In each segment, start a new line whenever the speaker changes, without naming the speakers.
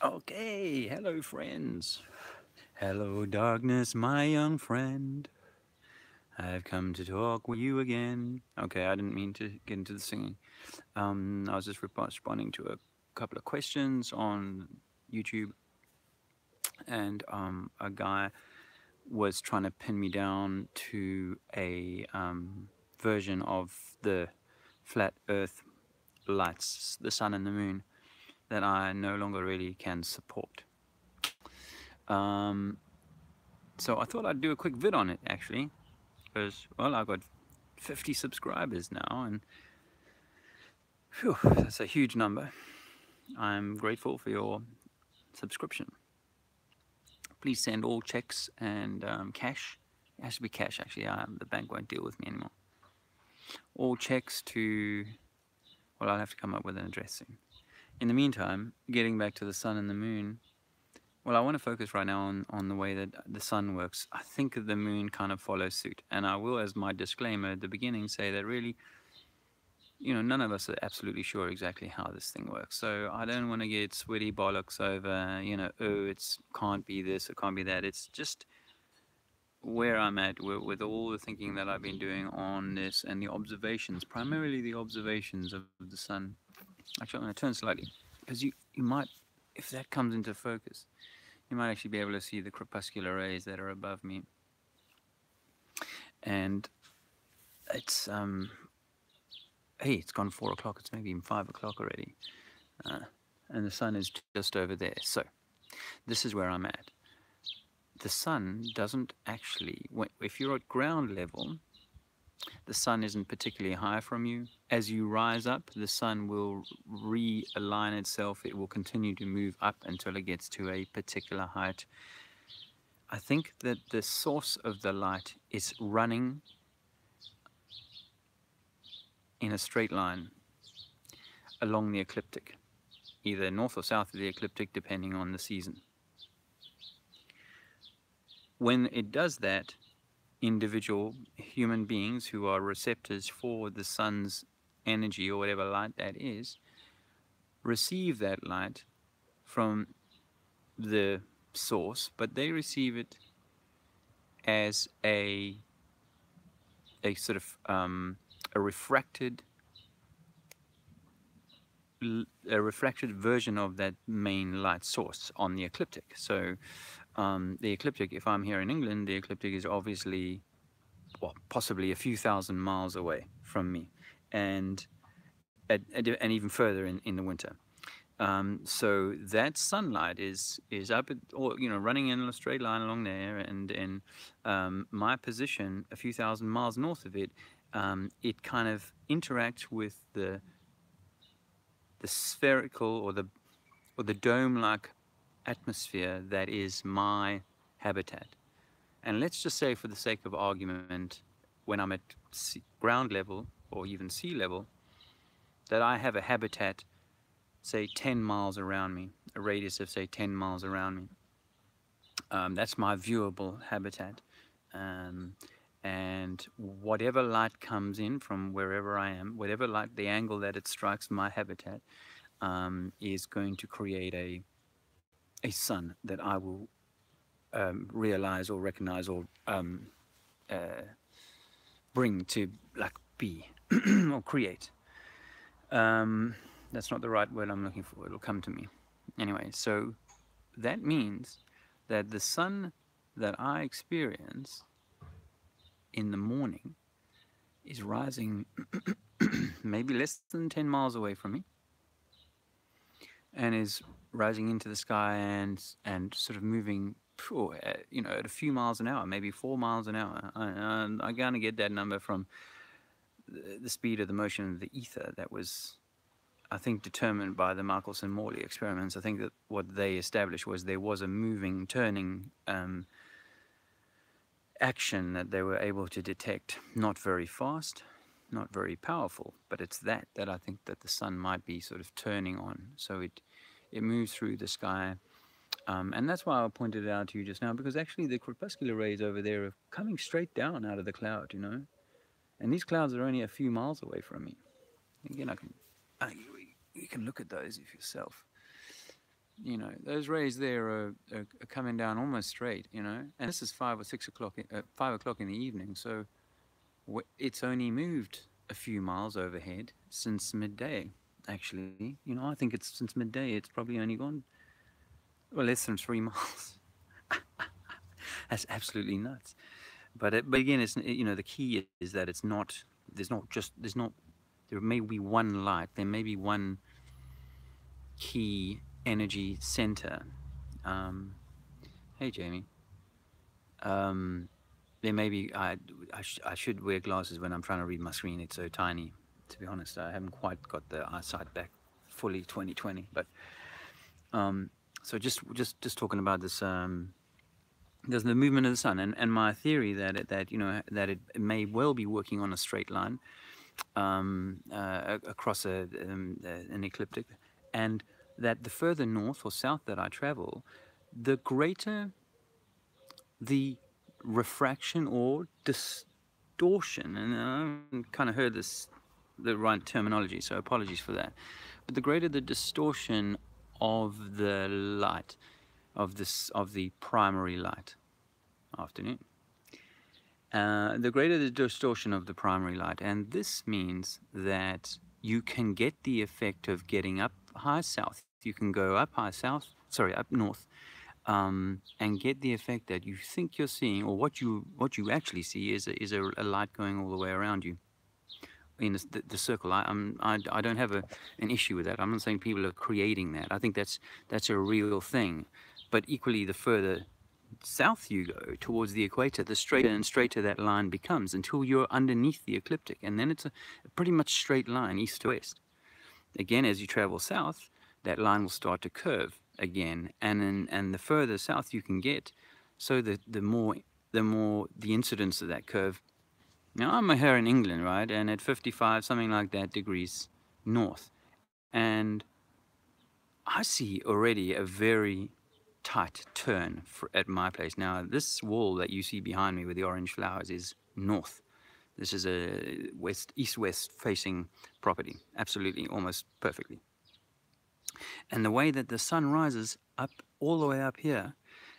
Okay, hello friends. Hello darkness, my young friend. I've come to talk with you again. Okay, I didn't mean to get into the singing. I was just responding to a couple of questions on YouTube, and a guy was trying to pin me down to a version of the flat Earth lights, the sun and the moon, that I no longer really can support. Um, So I thought I'd do a quick vid on it actually, because well, I've got 50 subscribers now, and phew, that's a huge number. I'm grateful for your subscription. Please send all checks and cash. It has to be cash actually. The bank won't deal with me anymore. All checks to, well, I'll have to come up with an address soon. In the meantime, getting back to the sun and the moon. Well, I want to focus right now on the way that the sun works. I think the moon kind of follows suit. And I will, as my disclaimer at the beginning, say that really, none of us are absolutely sure exactly how this thing works. So I don't want to get sweaty bollocks over, oh, it's can't be this, it can't be that. It's just where I'm at with all the thinking that I've been doing on this and the observations, primarily the observations of the sun. Actually, I'm going to turn slightly because you might, if that comes into focus, you might actually be able to see the crepuscular rays that are above me. And it's hey, it's gone 4 o'clock. It's maybe even 5 o'clock already, and the sun is just over there. So this is where I'm at. The sun doesn't actually, if you're at ground level, the sun isn't particularly high from you. As you rise up, the sun will realign itself. It will continue to move up until it gets to a particular height. I think that the source of the light is running in a straight line along the ecliptic, either north or south of the ecliptic, depending on the season. When it does that, individual human beings who are receptors for the sun's energy or whatever light that is, receive that light from the source, but they receive it as a sort of a refracted version of that main light source on the ecliptic. So the ecliptic, if I'm here in England, the ecliptic is obviously, well, possibly a few thousand miles away from me, and even further in the winter. So that sunlight is up at, or running in a straight line along there, and in my position, a few thousand miles north of it, it kind of interacts with the spherical or the dome-like atmosphere that is my habitat. And let's just say, for the sake of argument, when I'm at ground level or even sea level, that I have a habitat, say 10 miles around me, a radius of say 10 miles around me. That's my viewable habitat. And whatever light comes in from wherever I am, whatever light, the angle that it strikes my habitat, is going to create a sun that I will realize or recognize or uh, bring to like be or create. That's not the right word I'm looking for. It'll come to me. Anyway, so that means that the sun that I experience in the morning is rising maybe less than 10 miles away from me, and is rising into the sky and sort of moving, at a few miles an hour, maybe 4 miles an hour. I'm going to get that number from the speed of the motion of the ether that was, I think, determined by the Michelson-Morley experiments. I think that what they established was there was a moving, turning action that they were able to detect. Not very fast, not very powerful, but it's that I think that the sun might be sort of turning on. So it moves through the sky. And that's why I pointed it out to you just now, because actually the crepuscular rays over there are coming straight down out of the cloud, And these clouds are only a few miles away from me. Again, you can look at those if yourself. you know, those rays there are coming down almost straight, you know, and this is 5 or 6 o'clock, 5 o'clock in the evening, so it's only moved a few miles overhead since midday. Actually, you know, I think it's since midday. It's probably only gone, well, less than 3 miles. That's absolutely nuts. But again, it's, you know, the key is that it's not. There's not. There may be one light. There may be one key energy center. Um, hey, Jamie. Um, there may be. I should wear glasses when I'm trying to read my screen. It's so tiny. To be honest, I haven't quite got the eyesight back fully 2020. But so just talking about this. There's the movement of the sun, and my theory that you know that it may well be working on a straight line across an ecliptic, and that the further north or south that I travel, the greater the refraction or distortion, and I haven't kind of heard the right terminology, so apologies for that, but the greater the distortion of the light of the primary light. Afternoon. The greater the distortion of the primary light, and this means that you can get the effect of getting up high south. You can go up high south, sorry, up north, and get the effect that you think you're seeing, or what you actually see is a light going all the way around you in the circle. I don't have an issue with that. I'm not saying people are creating that. I think that's a real thing. But equally, the further south you go towards the equator, the straighter and straighter that line becomes until you're underneath the ecliptic, and then it's a pretty much straight line east to west. Again, as you travel south, that line will start to curve again, and the further south you can get, so the more the incidence of that curve. Now I'm here in England, right, and at 55 something like that degrees north, and I see already a very tight turn at my place. Now this wall that you see behind me with the orange flowers is north. This is a east-west facing property, absolutely, almost perfectly. And the way that the sun rises up all the way up here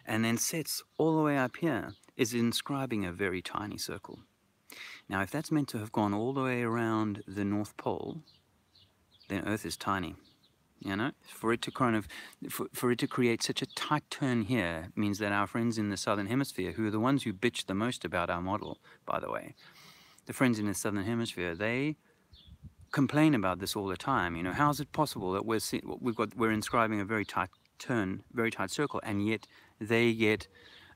and then sets all the way up here is inscribing a very tiny circle. Now if that's meant to have gone all the way around the North Pole, then Earth is tiny. You know, for it to kind of, for it to create such a tight turn here means that our friends in the Southern Hemisphere, who are the ones who bitch the most about our model, by the way, the friends in the Southern Hemisphere, they complain about this all the time. You know, how is it possible that we're inscribing a very tight turn, very tight circle, and yet they get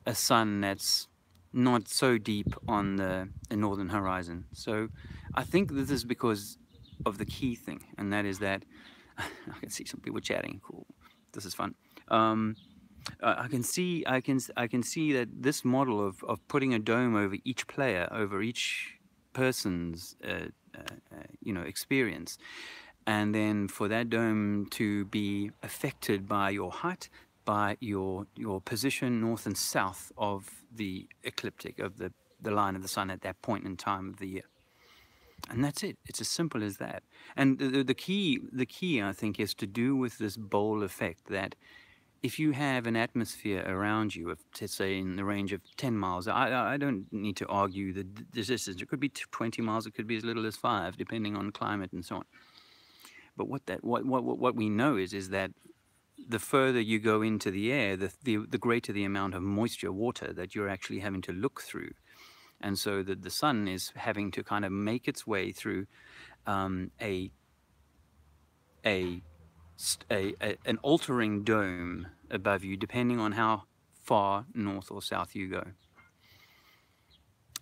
a sun that's not so deep on the northern horizon? So I think this is because of the key thing, and that is that I can see some people chatting. Cool, this is fun. I can see that this model of putting a dome over each player, over each person's you know, experience, and then for that dome to be affected by your height, by your position north and south of the ecliptic, of the line of the sun at that point in time of the year. And that's it. It's as simple as that. And the key, I think, is to do with this bowl effect, that if you have an atmosphere around you of, let's say, in the range of 10 miles, I don't need to argue the distance. It could be 20 miles, it could be as little as 5, depending on climate and so on. But what we know is that the further you go into the air, the greater the amount of moisture, water, that you're actually having to look through. And so the sun is having to kind of make its way through an altering dome above you, depending on how far north or south you go.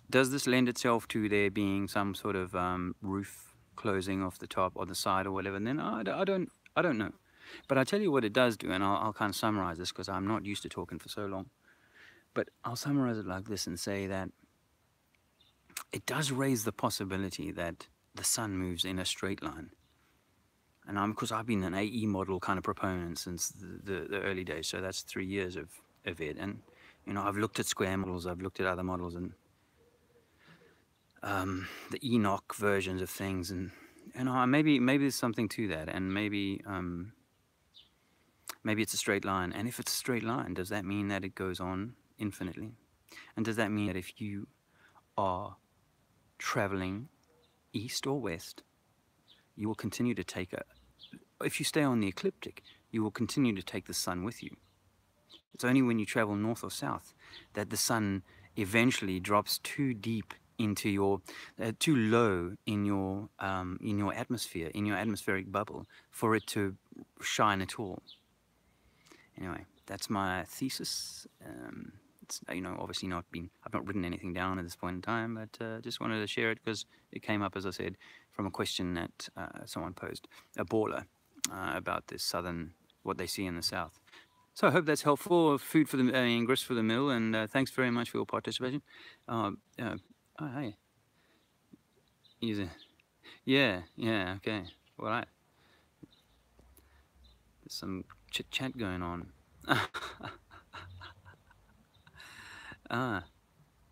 Does this lend itself to there being some sort of roof closing off the top or the side or whatever? And then I don't know. But I'll tell you what it does do, and I'll kind of summarize this because I'm not used to talking for so long. But I'll summarize it like this and say that it does raise the possibility that the sun moves in a straight line. And because I've been an AE model kind of proponent since the early days, so that's 3 years of it. And, you know, I've looked at square models, I've looked at other models, and the Enoch versions of things, and you know, maybe there's something to that, and maybe maybe it's a straight line. And if it's a straight line, does that mean that it goes on infinitely? And does that mean that if you are traveling east or west, you will continue to take if you stay on the ecliptic, you will continue to take the sun with you. It's only when you travel north or south that the sun eventually drops too deep into your, too low in your atmosphere, in your atmospheric bubble, for it to shine at all. Anyway, that's my thesis. It's, obviously I've not written anything down at this point in time, but just wanted to share it because it came up, as I said, from a question that someone posed, a baller, about this what they see in the south. So I hope that's helpful. Food for the grist for the mill, and thanks very much for your participation. Oh, hey. Easy. Yeah, okay. All right. There's some chit-chat going on.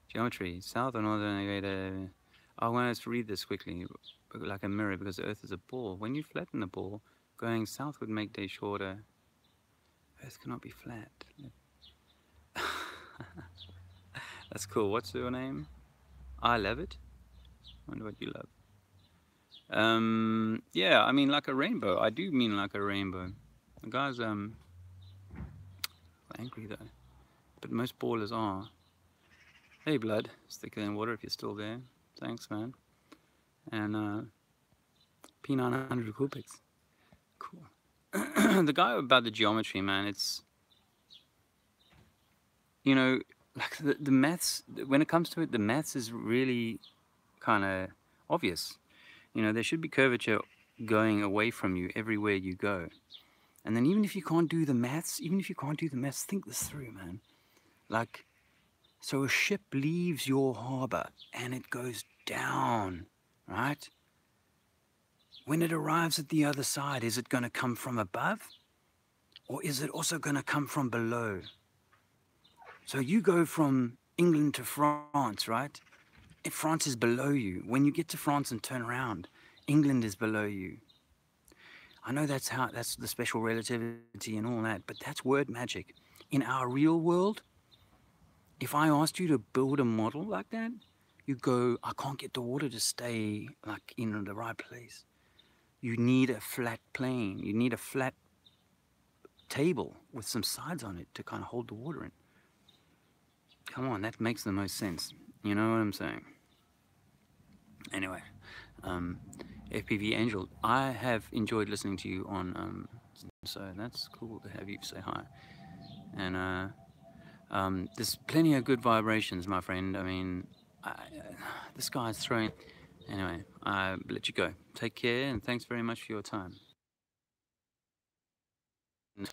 Geometry. South or northern equator. I want to read this quickly, like a mirror, because the Earth is a ball. When you flatten the ball, going south would make day shorter. Earth cannot be flat. That's cool. What's your name? I love it. Wonder what you love. Yeah, I mean like a rainbow. I do mean like a rainbow. The guy's angry though, but most ballers are. Hey blood, it's thicker than water if you're still there. Thanks, man. And P900 Coolpix. Cool. The guy about the geometry, man, it's, like the maths, when it comes to it, the maths is really kind of obvious. There should be curvature going away from you everywhere you go. And then even if you can't do the maths, think this through, man. Like, so a ship leaves your harbor and it goes down, right? When it arrives at the other side, is it going to come from above? Or is it also going to come from below? So you go from England to France, right? If France is below you. When you get to France and turn around, England is below you. I know that's the special relativity and all that, but that's word magic. In our real world, if I asked you to build a model like that, you go, I can't get the water to stay like in the right place. You need a flat plane. You need a flat table with some sides on it to kind of hold the water in. Come on, that makes the most sense. You know what I'm saying? Anyway, FPV Angel, I have enjoyed listening to you on, so that's cool to have you say hi. And there's plenty of good vibrations, my friend. I mean, this guy's throwing. Anyway, I'll let you go. Take care, and thanks very much for your time.